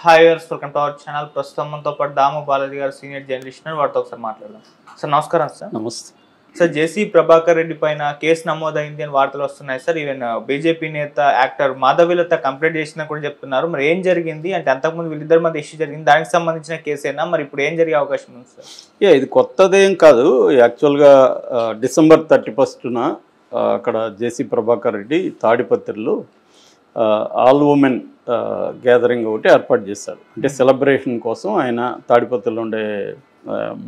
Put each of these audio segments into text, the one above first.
Hi viewers, welcome to our channel. ప్రస్తుతం మనతో పాటు దాము బాలాజీ గారు సీనియర్ జర్నలిస్ట్, వారితో ఒకసారి మాట్లాడదాం. సార్ నమస్కారం. సార్ నమస్తే సార్, జేసీ ప్రభాకర్ రెడ్డి పైన కేసు నమోదైంది అని వార్తలు వస్తున్నాయి సార్. ఈవెన్ బీజేపీ నేత యాక్టర్ మాధవీలత కంప్లైంట్ చేసిందని కూడా చెప్తున్నారు. మరి ఏం జరిగింది అంటే, అంతకుముందు వీళ్ళిద్దరి మధ్య ఇష్యూ జరిగింది, దానికి సంబంధించిన కేసేనా, మరి ఇప్పుడు ఏం జరిగే అవకాశం ఉంది సార్? ఇది కొత్తదేం కాదు. యాక్చువల్గా డిసెంబర్ 31న అక్కడ జేసీ ప్రభాకర్ రెడ్డి తాడిపత్రిలో ఆల్ ఉమెన్ గ్యాదరింగ్ ఒకటి ఏర్పాటు చేశారు. అంటే సెలబ్రేషన్ కోసం ఆయన తాడిపత్రిలో ఉండే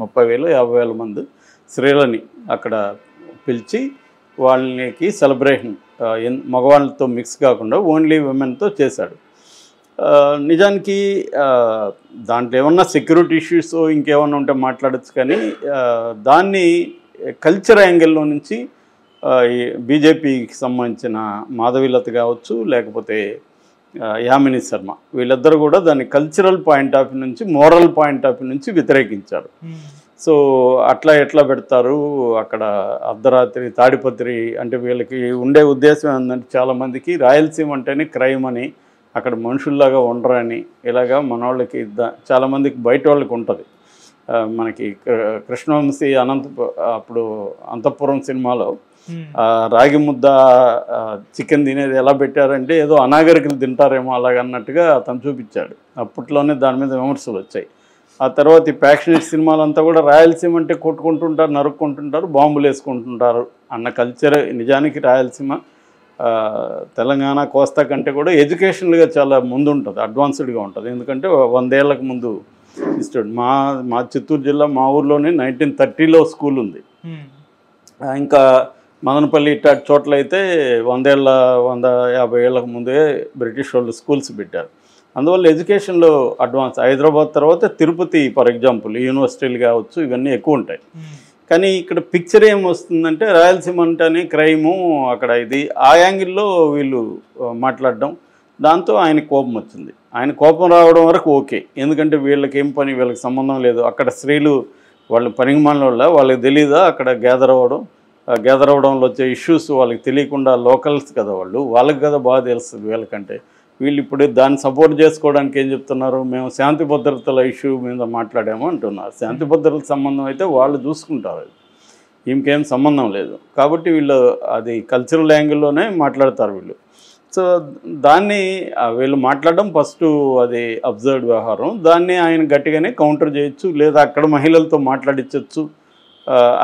30,000-50,000 మంది స్త్రీలని అక్కడ పిలిచి వాళ్ళకి సెలబ్రేషన్ మగవాళ్ళతో మిక్స్ కాకుండా ఓన్లీ ఉమెన్తో చేశాడు. నిజానికి దాంట్లో ఏమన్నా సెక్యూరిటీ ఇష్యూస్ ఇంకేమన్నా ఉంటే మాట్లాడచ్చు, కానీ దాన్ని కల్చర్ యాంగిల్లో నుంచి బీజేపీకి సంబంధించిన మాధవీలత కావచ్చు, లేకపోతే యామిని శర్మ, వీళ్ళిద్దరూ కూడా దాన్ని కల్చరల్ పాయింట్ ఆఫ్ వ్యూ నుంచి, మోరల్ పాయింట్ ఆఫ్ వ్యూ నుంచి వ్యతిరేకించారు. సో అట్లా ఎట్లా పెడతారు అక్కడ అర్ధరాత్రి తాడిపత్రి అంటే? వీళ్ళకి ఉండే ఉద్దేశం ఏంటంటే, చాలామందికి రాయలసీమ అంటేనే క్రైమ్ అని, అక్కడ మనుషుల్లాగా ఉండరని, ఇలాగా మన వాళ్ళకి చాలామందికి బయట వాళ్ళకి ఉంటుంది. మనకి కృష్ణవంశీ అప్పుడు అంతఃపురం సినిమాలో రాగి ముద్ద చికెన్ తినేది ఎలా పెట్టారంటే, ఏదో అనాగరికులు తింటారేమో అలాగన్నట్టుగా అతను చూపించాడు. అప్పట్లోనే దాని మీద విమర్శలు వచ్చాయి. ఆ తర్వాత ఈ ప్యాషనేట్ సినిమాలంతా కూడా రాయలసీమ అంటే కొట్టుకుంటుంటారు, నరుక్కుంటుంటారు, బాంబులు వేసుకుంటుంటారు అన్న కల్చర్. నిజానికి రాయలసీమ తెలంగాణ కోస్తా కంటే కూడా ఎడ్యుకేషనల్గా చాలా ముందు ఉంటుంది, అడ్వాన్స్డ్గా ఉంటుంది. ఎందుకంటే 100 ఏళ్ళకు ముందు ఇస్తాడు. మా చిత్తూరు జిల్లా మా ఊర్లోనే 1930లో స్కూల్ ఉంది. ఇంకా మదనపల్లి ఇట్లాంటి చోట్ల అయితే 150 ఏళ్ళకు ముందే బ్రిటిష్ వాళ్ళు స్కూల్స్ పెట్టారు. అందువల్ల ఎడ్యుకేషన్లో అడ్వాన్స్. హైదరాబాద్ తర్వాత తిరుపతి ఫర్ ఎగ్జాంపుల్ యూనివర్సిటీలు కావచ్చు, ఇవన్నీ ఎక్కువ ఉంటాయి. కానీ ఇక్కడ పిక్చర్ ఏం వస్తుందంటే, రాయలసీమ అంటేనే క్రైము అక్కడ ఇది, ఆ యాంగిల్లో వీళ్ళు మాట్లాడడం. దాంతో ఆయన కోపం వచ్చింది. ఆయన కోపం రావడం వరకు ఓకే, ఎందుకంటే వీళ్ళకి ఏం పని, వీళ్ళకి సంబంధం లేదు. అక్కడ స్త్రీలు వాళ్ళు పనికిమాలిన వల్ల వాళ్ళకి తెలీదా అక్కడ గ్యాదర్ అవ్వడంలో వచ్చే ఇష్యూస్ వాళ్ళకి తెలియకుండా, లోకల్స్ కదా వాళ్ళకి కదా బాగా తెలుస్తుంది వీళ్ళకంటే. వీళ్ళు ఇప్పుడు దాన్ని సపోర్ట్ చేసుకోవడానికి ఏం చెప్తున్నారు, మేము శాంతి భద్రతల ఇష్యూ మీద మాట్లాడాము అంటున్నారు. శాంతి భద్రతల సంబంధం అయితే వాళ్ళు చూసుకుంటారు, ఇంకేం సంబంధం లేదు. కాబట్టి వీళ్ళు అది కల్చరల్ యాంగిల్లోనే మాట్లాడతారు వీళ్ళు. సో దాన్ని వీళ్ళు మాట్లాడడం ఫస్ట్ అది అబ్జర్వ్డ్ వ్యవహారం. దాన్ని ఆయన గట్టిగానే కౌంటర్ చేయొచ్చు, లేదా అక్కడ మహిళలతో మాట్లాడించవచ్చు,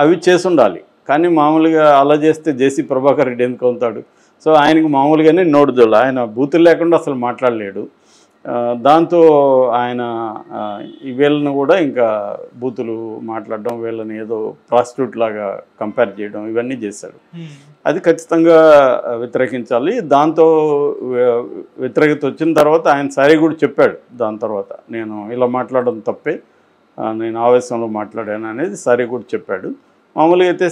అవి చేసి ఉండాలి. కానీ మామూలుగా అలా చేస్తే జేసీ ప్రభాకర్ రెడ్డి ఎందుకు అవుతాడు? సో ఆయనకు మామూలుగానే నోడుదోళ్ళు, ఆయన బూతులు లేకుండా అసలు మాట్లాడలేడు. దాంతో ఆయన వీళ్ళని కూడా ఇంకా బూతులు మాట్లాడడం, వీళ్ళని ఏదో ప్రాస్టిట్యూట్ లాగా కంపేర్ చేయడం, ఇవన్నీ చేశాడు. అది ఖచ్చితంగా వ్యతిరేకించాలి. దాంతో వ్యతిరేకత వచ్చిన తర్వాత ఆయన సారీ కూడా చెప్పాడు. దాని తర్వాత నేను ఇలా మాట్లాడడం తప్పే, నేను ఆవేశంలో మాట్లాడాను అనేది సారీ కూడా చెప్పాడు. మామూలుగా అయితే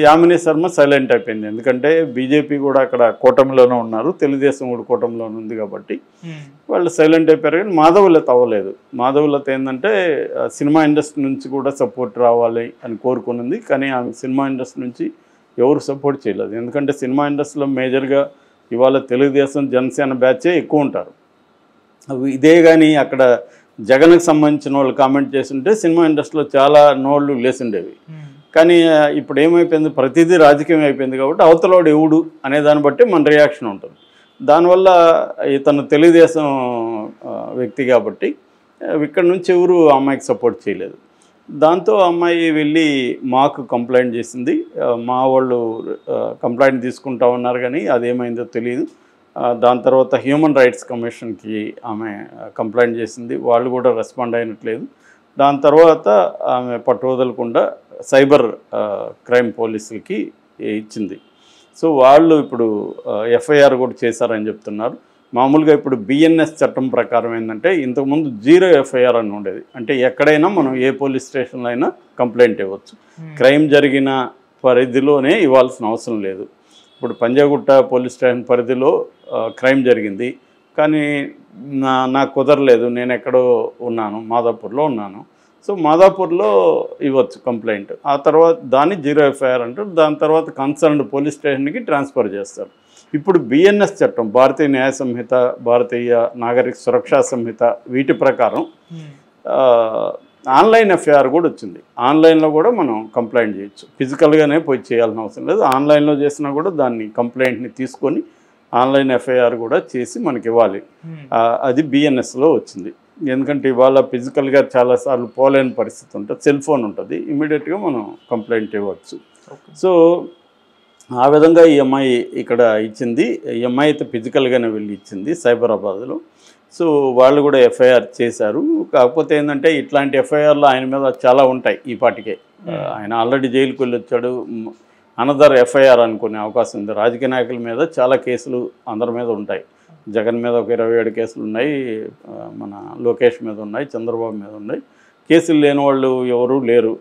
యామిని శర్మ సైలెంట్ అయిపోయింది, ఎందుకంటే బీజేపీ కూడా అక్కడ కూటమిలోనే ఉన్నారు, తెలుగుదేశం కూడా కూటమిలోనే ఉంది కాబట్టి వాళ్ళు సైలెంట్ అయిపోయారు. కానీ మాధవీలత అవ్వలేదు. మాధవీలత ఏంటంటే సినిమా ఇండస్ట్రీ నుంచి కూడా సపోర్ట్ రావాలి అని కోరుకున్నది, కానీ ఆమె సినిమా ఇండస్ట్రీ నుంచి ఎవరు సపోర్ట్ చేయలేదు. ఎందుకంటే సినిమా ఇండస్ట్రీలో మేజర్గా ఇవాళ తెలుగుదేశం జనసేన బ్యాచే ఎక్కువ ఉంటారు. ఇదే కానీ అక్కడ జగన్కి సంబంధించిన వాళ్ళు కామెంట్ చేస్తుంటే సినిమా ఇండస్ట్రీలో చాలా నోళ్ళు లేచుండేవి. కానీ ఇప్పుడు ఏమైపోయింది, ప్రతిదీ రాజకీయం అయిపోయింది కాబట్టి అవతలవాడు ఎవడు అనే దాన్ని బట్టి మన రియాక్షన్ ఉంటుంది. దానివల్ల ఇతను తెలుగుదేశం వ్యక్తి కాబట్టి ఇక్కడ నుంచి ఎవరు అమ్మాయికి సపోర్ట్ చేయలేదు. దాంతో అమ్మాయి వెళ్ళి మాకు కంప్లైంట్ చేసింది. మా వాళ్ళు కంప్లైంట్ తీసుకుంటా ఉన్నారు, కానీ అదేమైందో తెలియదు. దాని తర్వాత హ్యూమన్ రైట్స్ కమిషన్కి ఆమె కంప్లైంట్ చేసింది, వాళ్ళు కూడా రెస్పాండ్ అయినట్లేదు. దాని తర్వాత ఆమె పట్టు వదలకుండా సైబర్ క్రైమ్ పోలీసులకి ఇచ్చింది. సో వాళ్ళు ఇప్పుడు ఎఫ్ఐఆర్ కూడా చేశారని చెప్తున్నారు. మామూలుగా ఇప్పుడు బిఎన్ఎస్ చట్టం ప్రకారం ఏంటంటే, ఇంతకుముందు 0 ఎఫ్ఐఆర్ అని ఉండేది. అంటే ఎక్కడైనా మనం ఏ పోలీస్ స్టేషన్లో అయినా కంప్లైంట్ ఇవ్వచ్చు, క్రైమ్ జరిగిన పరిధిలోనే ఇవ్వాల్సిన అవసరం లేదు. ఇప్పుడు పంజాగుట్ట పోలీస్ స్టేషన్ పరిధిలో క్రైమ్ జరిగింది, కానీ నాకు కుదరలేదు, నేను ఎక్కడో ఉన్నాను, మాదాపూర్లో ఉన్నాను. సో మాదాపూర్లో ఇవ్వచ్చు కంప్లైంట్. ఆ తర్వాత దాన్ని 0 ఎఫ్ఐఆర్ అంటారు. దాని తర్వాత కన్సర్న్డ్ పోలీస్ స్టేషన్కి ట్రాన్స్ఫర్ చేస్తారు. ఇప్పుడు బిఎన్ఎస్ చట్టం, భారతీయ న్యాయ సంహిత, భారతీయ నాగరిక సురక్షా సంహిత, వీటి ప్రకారం ఆన్లైన్ ఎఫ్ఐఆర్ కూడా వచ్చింది. ఆన్లైన్లో కూడా మనం కంప్లైంట్ చేయొచ్చు, ఫిజికల్గానే పోయి చేయాల్సిన అవసరం లేదు. ఆన్లైన్లో చేసినా కూడా దాన్ని కంప్లైంట్ని తీసుకొని ఆన్లైన్ ఎఫ్ఐఆర్ కూడా చేసి మనకి ఇవ్వాలి. అది బిఎన్ఎస్లో వచ్చింది. ఎందుకంటే ఇవాళ ఫిజికల్గా చాలాసార్లు పోలేని పరిస్థితి ఉంటుంది, సెల్ ఫోన్ ఉంటుంది, ఇమీడియట్గా మనం కంప్లైంట్ ఇవ్వచ్చు. సో ఆ విధంగా ఈ అమ్మాయి ఇక్కడ ఇచ్చింది. ఈ అమ్మాయి అయితే ఫిజికల్గానే వెళ్ళి ఇచ్చింది సైబరాబాద్లో. సో వాళ్ళు కూడా ఎఫ్ఐఆర్ చేశారు. కాకపోతే ఏంటంటే ఇట్లాంటి ఎఫ్ఐఆర్లు ఆయన మీద చాలా ఉంటాయి ఈ పాటికే. ఆయన ఆల్రెడీ జైలుకి వెళ్ళి వచ్చాడు. అనదర్ ఎఫ్ఐఆర్ అనుకునే అవకాశం ఉంది. రాజకీయ నాయకుల మీద చాలా కేసులు అందరి మీద ఉంటాయి. జగన్ మీద ఒక 27 కేసులు ఉన్నాయి, మన లోకేష్ మీద ఉన్నాయి, చంద్రబాబు మీద ఉన్నాయి. కేసులు లేని వాళ్ళు ఎవరూ లేరు.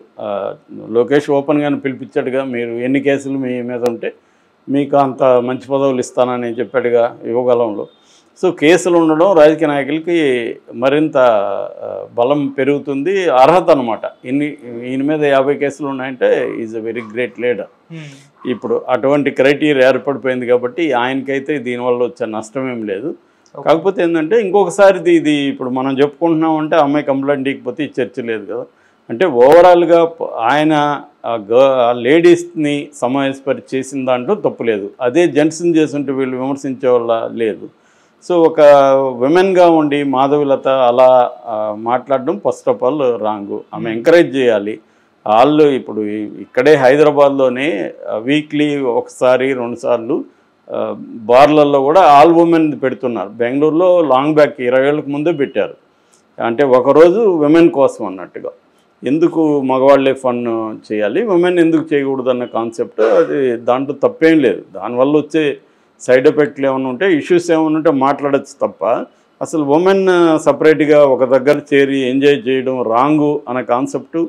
లోకేష్ ఓపెన్గానే పిలిపించాడుగా, మీరు ఎన్ని కేసులు మీ మీద ఉంటే మీకు అంత మంచి పదవులు ఇస్తానని చెప్పాడుగా యువకాలంలో. సో కేసులు ఉండడం రాజకీయ నాయకులకి మరింత బలం పెరుగుతుంది, అర్హత అనమాట. ఈయన మీద 50 కేసులు ఉన్నాయంటే is a very great leader. ఇప్పుడు అటువంటి క్రైటీరియా ఏర్పడిపోయింది కాబట్టి ఆయనకైతే దీనివల్ల వచ్చే నష్టం ఏం లేదు. కాకపోతే ఏంటంటే ఇంకొకసారి ఇది ఇప్పుడు మనం చెప్పుకుంటున్నామంటే అమ్మాయి కంప్లైంట్ ఇకపోతే ఈ చర్చ లేదు కదా. అంటే ఓవరాల్గా ఆయన లేడీస్ని సమావేశపరిచి చేసిన దాంట్లో తప్పు లేదు. అదే జెంట్స్ని చేస్తుంటే వీళ్ళు విమర్శించే వాళ్ళ లేదు. సో ఒక విమెన్గా ఉండి మాధవిలత అలా మాట్లాడడం ఫస్ట్ ఆఫ్ ఆల్ రాంగు. ఆమె ఎంకరేజ్ చేయాలి. వాళ్ళు ఇప్పుడు ఇక్కడే హైదరాబాద్లోనే వీక్లీ 1-2 సార్లు బార్లలో కూడా ఆల్ ఉమెన్ పెడుతున్నారు. బెంగళూరులో లాంగ్ బ్యాక్ 20 ఏళ్ళకు ముందే పెట్టారు. అంటే ఒకరోజు విమెన్ కోసం అన్నట్టుగా. ఎందుకు మగవాళ్ళే ఫన్ చేయాలి, విమెన్ ఎందుకు చేయకూడదు అన్న కాన్సెప్ట్. అది దాంట్లో తప్పేం లేదు. దానివల్ల వచ్చే సైడ్ ఎఫెక్ట్లు ఏమైనా ఉంటే, ఇష్యూస్ ఏమైనా ఉంటే మాట్లాడచ్చు తప్ప అసలు ఉమెన్ సపరేట్గా ఒక దగ్గర చేరి ఎంజాయ్ చేయడం రాంగు అనే కాన్సెప్టు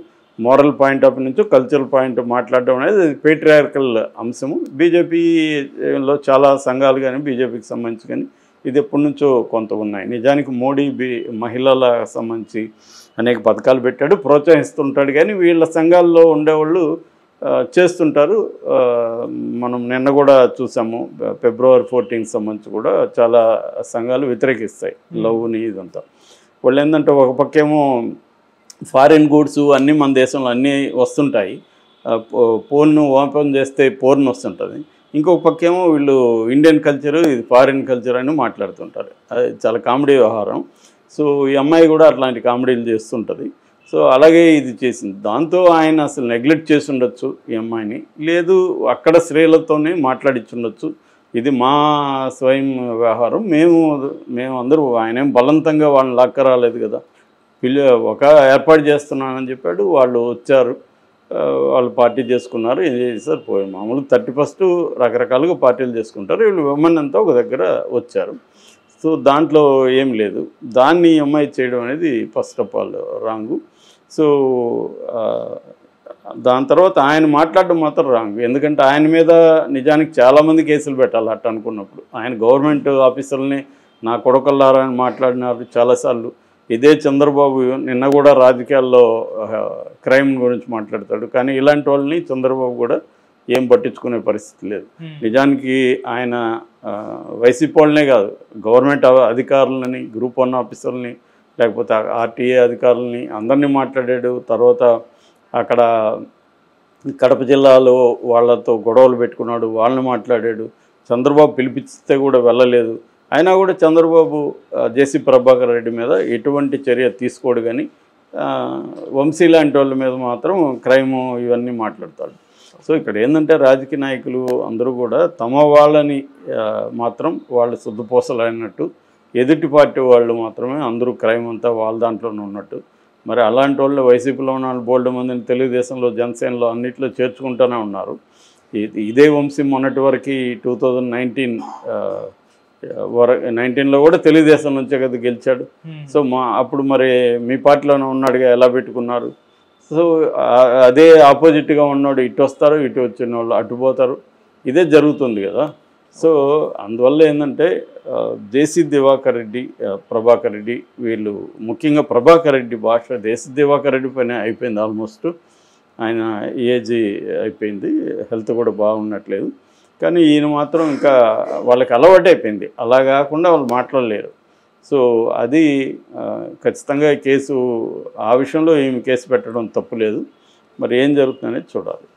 మోరల్ పాయింట్ ఆఫ్ నుంచి కల్చరల్ పాయింట్ మాట్లాడడం అనేది పేట్రియార్కల్ అంశము. బీజేపీలో చాలా సంఘాలు కానీ బీజేపీకి సంబంధించి కానీ ఇది ఎప్పటి నుంచో కొంత ఉన్నాయి. నిజానికి మోడీ మహిళలకు సంబంధించి అనేక పథకాలు పెట్టాడు, ప్రోత్సహిస్తుంటాడు. కానీ వీళ్ళ సంఘాల్లో ఉండేవాళ్ళు చేస్తుంటారు. మనం నిన్న కూడా చూసాము, February 14 సంబంధించి కూడా చాలా సంఘాలు వ్యతిరేకిస్తాయి లవ్ని ఇదంతా. వాళ్ళు ఏంటంటే ఒక పక్కేమో ఫారిన్ గూడ్స్ అన్నీ మన దేశంలో అన్నీ వస్తుంటాయి, పోర్న్ ఓపెన్ చేస్తే పోర్న్ వస్తుంటుంది. ఇంకొక పక్కేమో వీళ్ళు ఇండియన్ కల్చరు ఇది ఫారిన్ కల్చర్ అని మాట్లాడుతుంటారు. అది చాలా కామెడీ వ్యవహారం. సో ఈ అమ్మాయి కూడా అట్లాంటి కామెడీలు చేస్తుంటుంది. సో అలాగే ఇది చేసింది. దాంతో ఆయన అసలు నెగ్లెక్ట్ చేసి ఉండొచ్చు ఈ అమ్మాయిని, లేదు అక్కడ స్త్రీలతోనే మాట్లాడించుండొచ్చు. ఇది మా స్వయం వ్యవహారం, మేము అందరూ, ఆయనేం బలవంతంగా వాళ్ళని లాక్కరాలేదు కదా, ఒక ఏర్పాటు చేస్తున్నానని చెప్పాడు. వాళ్ళు వచ్చారు, వాళ్ళు పార్టీ చేసుకున్నారు, ఎంజాయ్ చేశారు, పోయారు. మామూలు 31st రకరకాలుగా పార్టీలు చేసుకుంటారు. వీళ్ళు విమెన్ అంతా ఒక దగ్గర వచ్చారు. సో దాంట్లో ఏం లేదు. దాన్ని అమ్మాయి చేయడం అనేది first of all wrong. So దాని తర్వాత ఆయన మాట్లాడడం మాత్రం రాంగ్. ఎందుకంటే ఆయన మీద నిజానికి చాలామంది కేసులు పెట్టాలి అట్ట అనుకున్నప్పుడు. ఆయన గవర్నమెంట్ ఆఫీసర్ని నా కొడుకల్లారా అని మాట్లాడినారు చాలాసార్లు. ఇదే చంద్రబాబు నిన్న కూడా రాజకీయాల్లో క్రైమ్ గురించి మాట్లాడతాడు. కానీ ఇలాంటి వాళ్ళని చంద్రబాబు కూడా ఏం పట్టించుకునే పరిస్థితి లేదు. నిజానికి ఆయన వైసీపీ వాళ్ళనే కాదు, గవర్నమెంట్ అధికారులని, గ్రూప్ 1 ఆఫీసర్లని, లేకపోతే ఆర్టీఏ అధికారులని అందరినీ మాట్లాడాడు. తర్వాత అక్కడ కడప జిల్లాలో వాళ్ళతో గొడవలు పెట్టుకున్నాడు, వాళ్ళని మాట్లాడాడు. చంద్రబాబు పిలిపిస్తే కూడా వెళ్ళలేదు. అయినా కూడా చంద్రబాబు జేసీ ప్రభాకర్ రెడ్డి మీద ఎటువంటి చర్య తీసుకోడు. కానీ వంశీ లాంటి వాళ్ళ మీద మాత్రం క్రైము ఇవన్నీ మాట్లాడతాడు. సో ఇక్కడ ఏంటంటే రాజకీయ నాయకులు అందరూ కూడా తమ వాళ్ళని మాత్రం వాళ్ళు శుద్ధపోసలైనట్టు, ఎదుటి పార్టీ వాళ్ళు మాత్రమే అందరూ క్రైమ్ అంతా వాళ్ళ దాంట్లోనే ఉన్నట్టు. మరి అలాంటి వాళ్ళు వైసీపీలో ఉన్న బోల్డ్ మందిని తెలుగుదేశంలో, జనసేనలో అన్నింటిలో చేర్చుకుంటూనే ఉన్నారు. ఇదే వంశీ మొన్నటి వరకు 2019లో కూడా తెలుగుదేశం నుంచే కదా గెలిచాడు. సో అప్పుడు మరి మీ పార్టీలోనే ఉన్నాడుగా, ఎలా పెట్టుకున్నారు? సో అదే ఆపోజిట్గా ఉన్నాడు, ఇటు వస్తారు, ఇటు వచ్చిన వాళ్ళు అటు పోతారు. ఇదే జరుగుతుంది కదా. సో అందువల్ల ఏంటంటే జేసీ దివాకర్ రెడ్డి, ప్రభాకర్ రెడ్డి, వీళ్ళు ముఖ్యంగా ప్రభాకర్ రెడ్డి భాష జేసీ దివాకర్ రెడ్డి పైన అయిపోయింది ఆల్మోస్ట్. ఆయన ఏజ్ అయిపోయింది, హెల్త్ కూడా బాగున్నట్లేదు. కానీ ఈయన మాత్రం ఇంకా వాళ్ళకి అలవాటైపోయింది, అలా కాకుండా వాళ్ళు మాట్లాడలేరు. సో అది ఖచ్చితంగా కేసు ఆ విషయంలో ఈమె కేసు పెట్టడం తప్పు లేదు. మరి ఏం జరుగుతుందనేది చూడాలి.